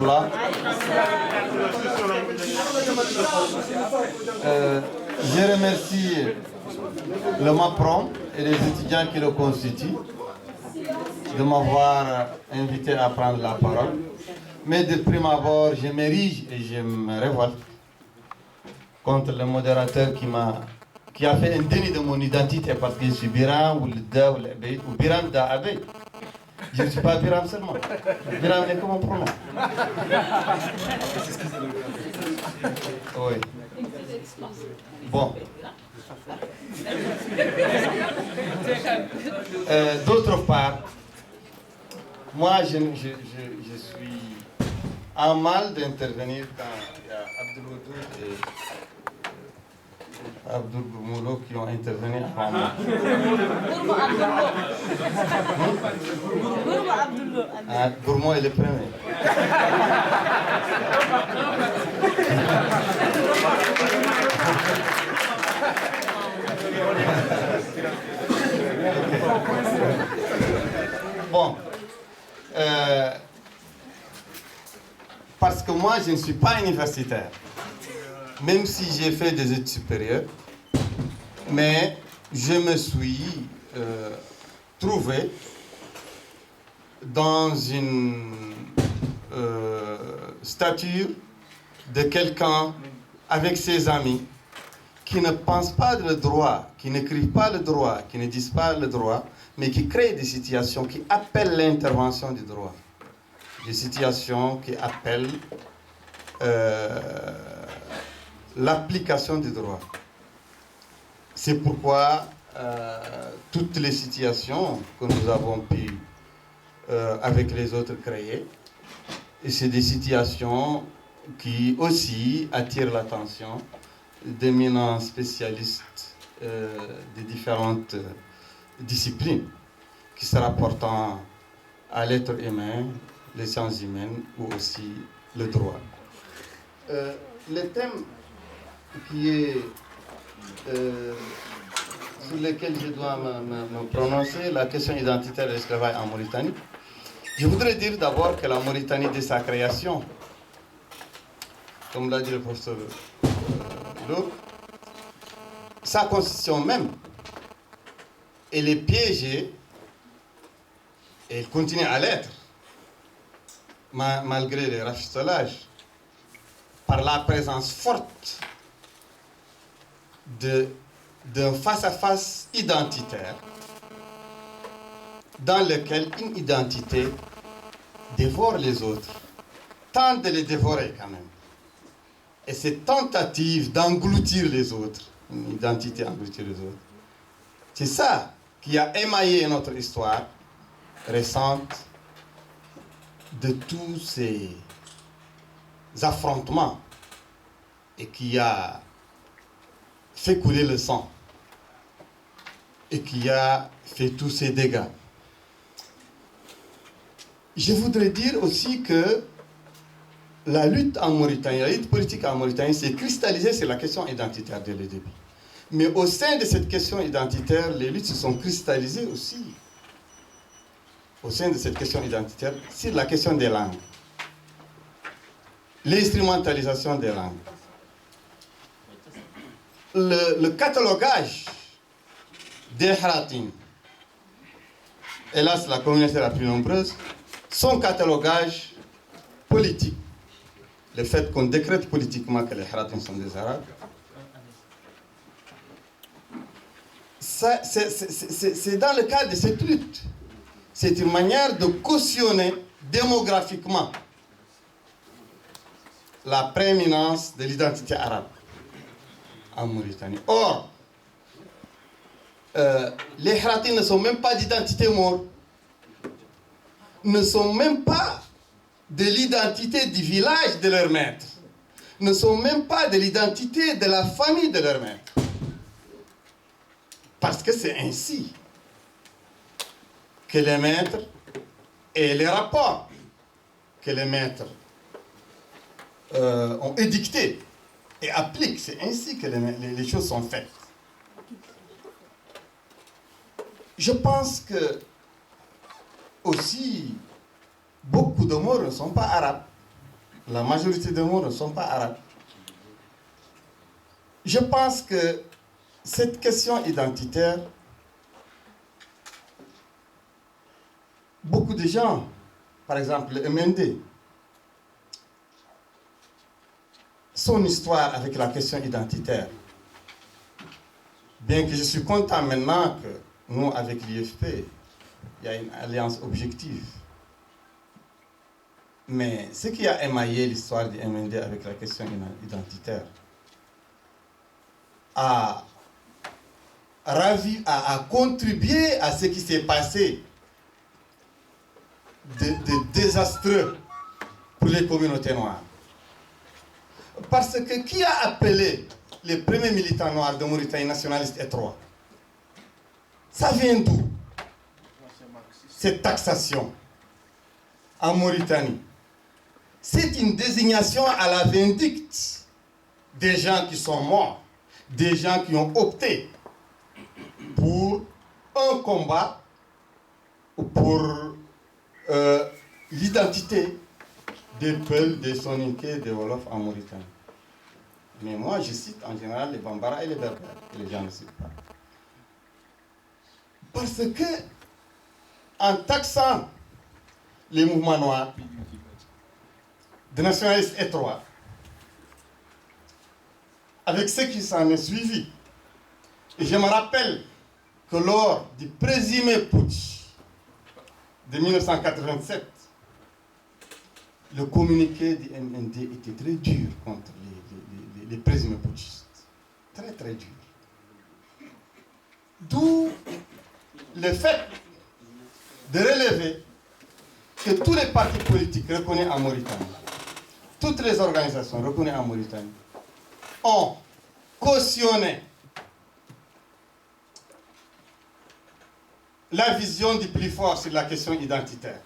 Voilà. Je remercie le MAPROM et les étudiants qui le constituent de m'avoir invité à prendre la parole. Mais de prime abord, je m'érige et je me révolte contre le modérateur qui a fait un déni de mon identité parce que je suis Biram ou Lida ou Biram da Abe. Je ne suis pas Biram seulement. Biram n'est que mon pronom. Oui. Bon. D'autre part, moi je suis en mal d'intervenir quand il y a Abdul et Abdul Moulo qui ont intervenu avant moi. Gourmand est le premier. Bon. Parce que moi, je ne suis pas universitaire. Même si j'ai fait des études supérieures. Mais je me suis trouvé dans une stature de quelqu'un avec ses amis qui ne pensent pas le droit, qui n'écrivent pas le droit, qui ne disent pas le droit, mais qui créent des situations qui appellent l'intervention du droit. Des situations qui appellent l'application du droit. C'est pourquoi toutes les situations que nous avons pu avec les autres créer, et c'est des situations qui aussi attirent l'attention d'éminents spécialistes des différentes disciplines qui se rapportent à l'être humain, les sciences humaines ou aussi le droit. Le thème qui est sur lequel je dois me prononcer, la question identitaire de l'esclavage en Mauritanie. Je voudrais dire d'abord que la Mauritanie, dès sa création, comme l'a dit le professeur Lourdes, sa constitution même, elle est piégée, et elle continue à l'être, malgré les rafistolages, par la présence forte d'un face-à-face identitaire dans lequel une identité dévore les autres, tente de les dévorer quand même. Et cette tentative d'engloutir les autres, une identité engloutir les autres, c'est ça qui a émaillé notre histoire récente de tous ces affrontements et qui a fait couler le sang et qui a fait tous ces dégâts. Je voudrais dire aussi que la lutte en Mauritanie, la lutte politique en Mauritanie s'est cristallisée sur la question identitaire dès le début. Mais au sein de cette question identitaire, les luttes se sont cristallisées aussi. Au sein de cette question identitaire, sur la question des langues. L'instrumentalisation des langues. Le catalogage des Haratines, hélas la communauté la plus nombreuse, son catalogage politique, le fait qu'on décrète politiquement que les Haratines sont des Arabes, c'est dans le cadre de cette lutte. C'est une manière de cautionner démographiquement la prééminence de l'identité arabe en Mauritanie. Or, les Haratines ne sont même pas d'identité maure, ne sont même pas de l'identité du village de leur maître, ne sont même pas de l'identité de la famille de leur maître. Parce que c'est ainsi que les maîtres et les rapports que les maîtres ont édictés et appliquent, c'est ainsi que les choses sont faites. Je pense que aussi beaucoup de Maures ne sont pas arabes. la majorité des mots ne sont pas arabes. Je pense que cette question identitaire, beaucoup de gens, par exemple le MND, son histoire avec la question identitaire, bien que je suis content maintenant que nous, avec l'IFP, il y a une alliance objective. Mais ce qui a émaillé l'histoire du MND avec la question identitaire a contribué à ce qui s'est passé de désastreux pour les communautés noires. Parce que qui a appelé les premiers militants noirs de Mauritanie nationalistes étroits? Ça vient d'où? Cette taxation en Mauritanie. C'est une désignation à la vindicte des gens qui sont morts, des gens qui ont opté pour un combat pour l'identité des Peuls, des Soninké, des Wolofs en Mauritanie. Mais moi, je cite en général les Bambara et les Berbères, que les gens ne citent pas. Parce que, en taxant les mouvements noirs, de nationalistes étroits, avec ce qui s'en est suivi, et je me rappelle que lors du présumé putsch de 1987, le communiqué du MND était très dur contre les présumés putschistes. Très, très dur. D'où le fait de relever que tous les partis politiques reconnus en Mauritanie, toutes les organisations reconnues en Mauritanie, ont cautionné la vision du plus fort sur la question identitaire.